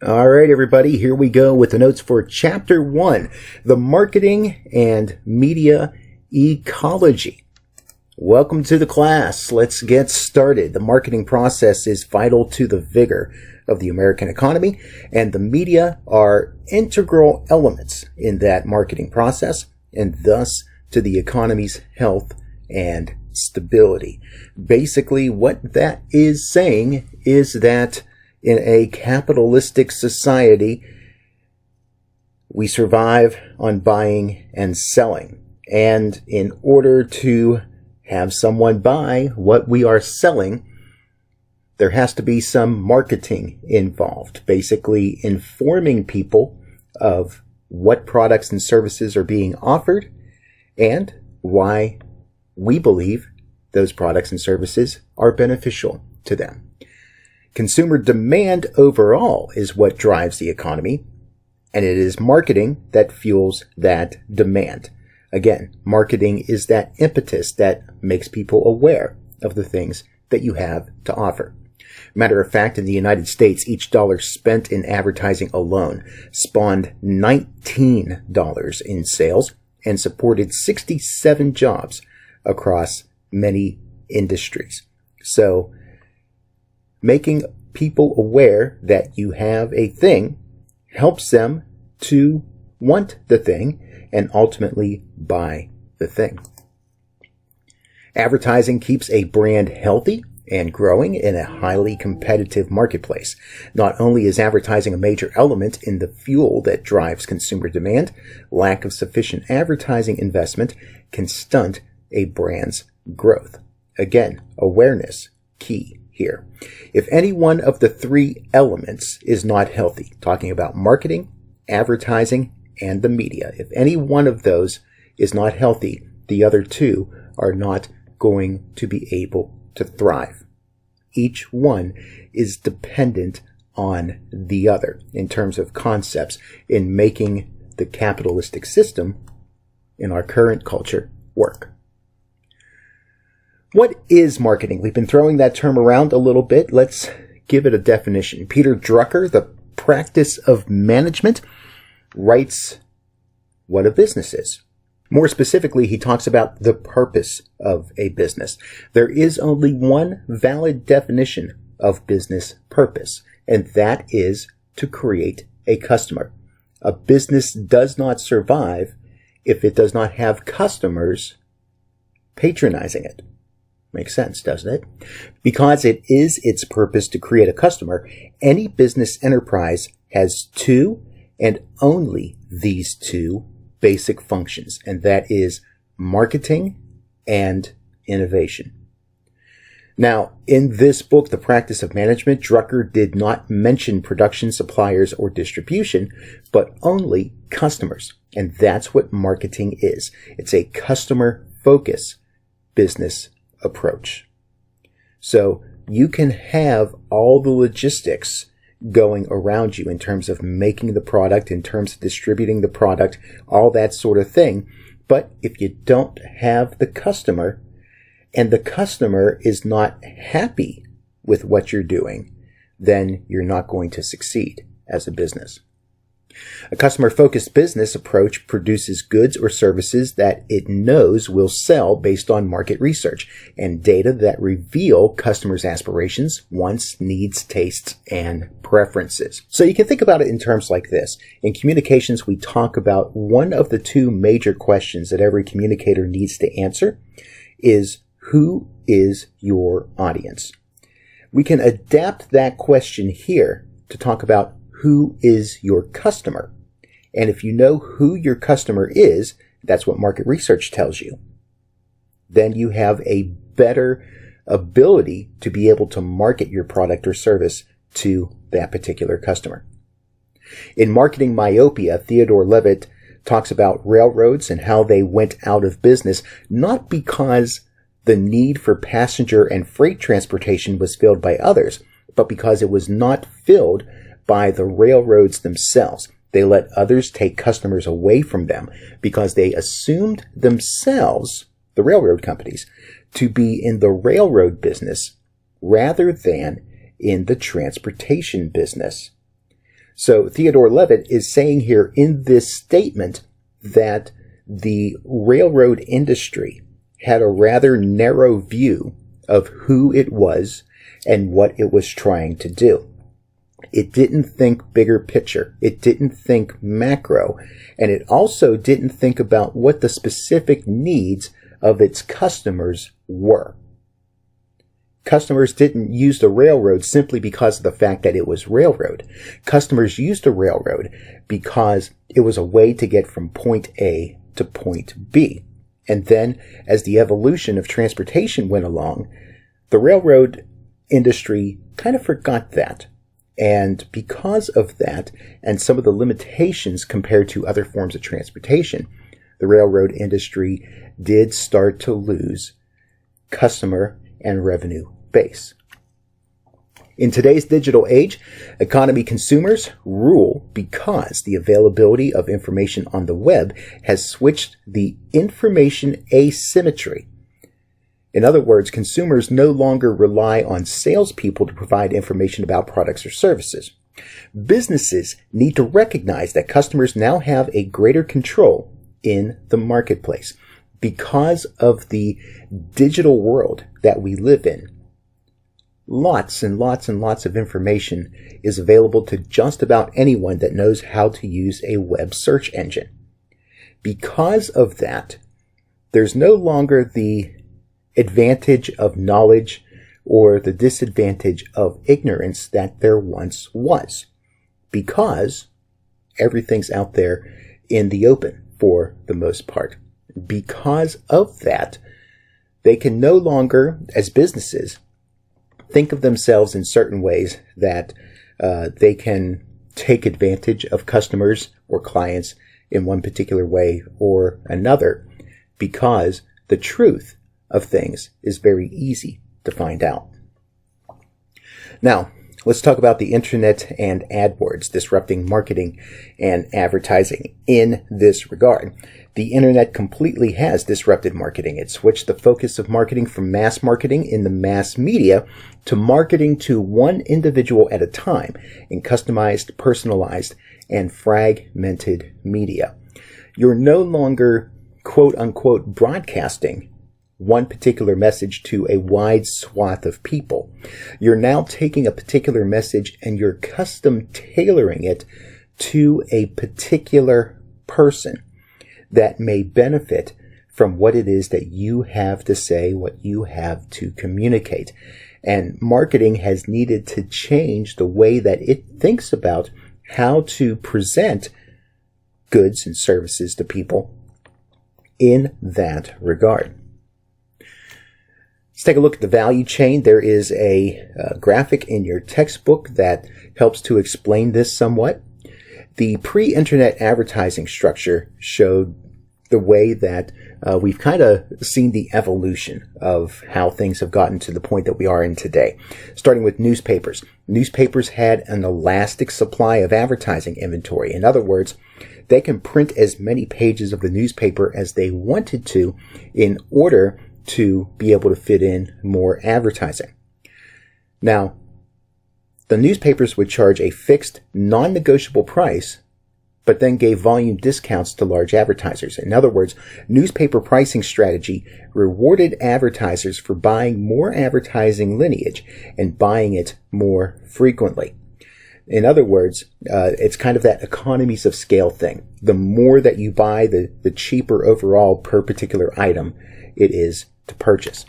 All right, everybody, here we go with the notes for Chapter 1, the Marketing and Media Ecology. Welcome to the class. Let's get started. The marketing process is vital to the vigor of the American economy, and the media are integral elements in that marketing process, and thus to the economy's health and stability. Basically, what that is saying is that in a capitalistic society, we survive on buying and selling. And in order to have someone buy what we are selling, there has to be some marketing involved, basically informing people of what products and services are being offered and why we believe those products and services are beneficial to them. Consumer demand overall is what drives the economy, and it is marketing that fuels that demand. Again, marketing is that impetus that makes people aware of the things that you have to offer. Matter of fact, in the United States, each dollar spent in advertising alone spawned $19 in sales and supported 67 jobs across many industries. So, making people aware that you have a thing helps them to want the thing and ultimately buy the thing. Advertising keeps a brand healthy and growing in a highly competitive marketplace. Not only is advertising a major element in the fuel that drives consumer demand, lack of sufficient advertising investment can stunt a brand's growth. Again, awareness, key here. If any one of the three elements is not healthy, talking about marketing, advertising, and the media, if any one of those is not healthy, the other two are not going to be able to thrive. Each one is dependent on the other in terms of concepts in making the capitalistic system in our current culture work. What is marketing? We've been throwing that term around a little bit. Let's give it a definition. Peter Drucker, The Practice of Management, writes what a business is. More specifically, he talks about the purpose of a business. There is only one valid definition of business purpose, and that is to create a customer. A business does not survive if it does not have customers patronizing it. Makes sense, doesn't it? Because it is its purpose to create a customer, any business enterprise has two and only these two basic functions, and that is marketing and innovation. Now, in this book, The Practice of Management, Drucker did not mention production, suppliers, or distribution, but only customers. And that's what marketing is. It's a customer-focused business approach. So you can have all the logistics going around you in terms of making the product, in terms of distributing the product, all that sort of thing. But if you don't have the customer, and the customer is not happy with what you're doing, then you're not going to succeed as a business. A customer-focused business approach produces goods or services that it knows will sell based on market research and data that reveal customers' aspirations, wants, needs, tastes, and preferences. So you can think about it in terms like this. In communications, we talk about one of the two major questions that every communicator needs to answer is, who is your audience? We can adapt that question here to talk about who is your customer. And if you know who your customer is, that's what market research tells you, then you have a better ability to be able to market your product or service to that particular customer. In Marketing Myopia, Theodore Levitt talks about railroads and how they went out of business, not because the need for passenger and freight transportation was filled by others, but because it was not filled by the railroads themselves. They let others take customers away from them because they assumed themselves, the railroad companies, to be in the railroad business rather than in the transportation business. So Theodore Levitt is saying here in this statement that the railroad industry had a rather narrow view of who it was and what it was trying to do. It didn't think bigger picture. It didn't think macro. And it also didn't think about what the specific needs of its customers were. Customers didn't use the railroad simply because of the fact that it was railroad. Customers used the railroad because it was a way to get from point A to point B. And then, as the evolution of transportation went along, the railroad industry kind of forgot that. And because of that, and some of the limitations compared to other forms of transportation, the railroad industry did start to lose customer and revenue base. In today's digital age, economy consumers rule because the availability of information on the web has switched the information asymmetry. In other words, consumers no longer rely on salespeople to provide information about products or services. Businesses need to recognize that customers now have a greater control in the marketplace. Because of the digital world that we live in, lots and lots and lots of information is available to just about anyone that knows how to use a web search engine. Because of that, there's no longer the advantage of knowledge or the disadvantage of ignorance that there once was, because everything's out there in the open for the most part. Because of that, they can no longer, as businesses, think of themselves in certain ways that they can take advantage of customers or clients in one particular way or another, because the truth of things is very easy to find out. Now, let's talk about the internet and AdWords disrupting marketing and advertising in this regard. The internet completely has disrupted marketing. It switched the focus of marketing from mass marketing in the mass media to marketing to one individual at a time in customized, personalized, and fragmented media. You're no longer, quote unquote, broadcasting one particular message to a wide swath of people. You're now taking a particular message and you're custom tailoring it to a particular person that may benefit from what it is that you have to say, what you have to communicate. And marketing has needed to change the way that it thinks about how to present goods and services to people in that regard. Let's take a look at the value chain. There is a graphic in your textbook that helps to explain this somewhat. The pre-internet advertising structure showed the way that we've kind of seen the evolution of how things have gotten to the point that we are in today. Starting with newspapers. Newspapers had an elastic supply of advertising inventory. In other words, they can print as many pages of the newspaper as they wanted to in order to be able to fit in more advertising. Now, the newspapers would charge a fixed, non-negotiable price, but then gave volume discounts to large advertisers. In other words, newspaper pricing strategy rewarded advertisers for buying more advertising lineage and buying it more frequently. In other words, it's kind of that economies of scale thing. The more that you buy, the cheaper overall per particular item it is to purchase.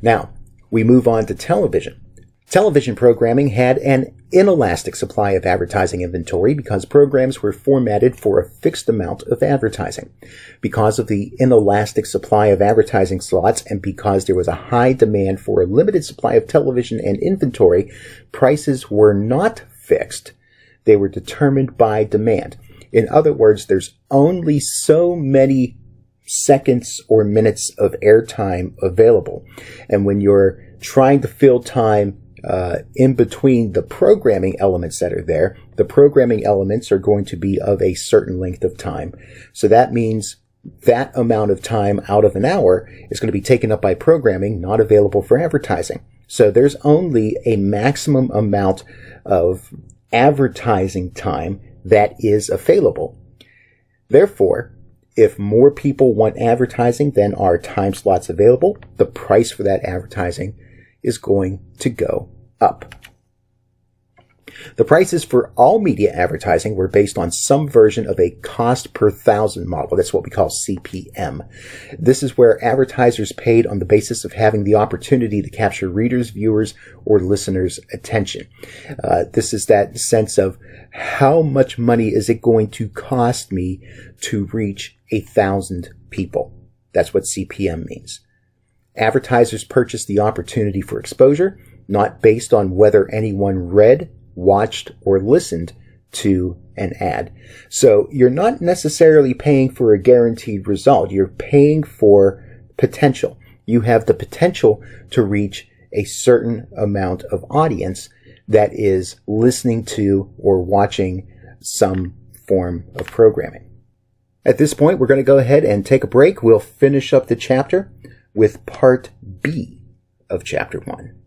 Now, we move on to television. Television programming had an inelastic supply of advertising inventory because programs were formatted for a fixed amount of advertising. Because of the inelastic supply of advertising slots and because there was a high demand for a limited supply of television and inventory, prices were not fixed. They were determined by demand. In other words, there's only so many seconds or minutes of airtime available. And when you're trying to fill time in between the programming elements that are there, the programming elements are going to be of a certain length of time. So that means that amount of time out of an hour is going to be taken up by programming, not available for advertising. So there's only a maximum amount of advertising time that is available. Therefore, if more people want advertising than are time slots available, the price for that advertising is going to go up. The prices for all media advertising were based on some version of a cost per thousand model. That's what we call CPM. This is where advertisers paid on the basis of having the opportunity to capture readers, viewers, or listeners' attention. This is that sense of how much money is it going to cost me to reach 1,000 people. That's what CPM means. Advertisers purchase the opportunity for exposure, not based on whether anyone read, watched, or listened to an ad. So you're not necessarily paying for a guaranteed result. You're paying for potential. You have the potential to reach a certain amount of audience that is listening to or watching some form of programming. At this point, we're going to go ahead and take a break. We'll finish up the chapter with part B of chapter 1.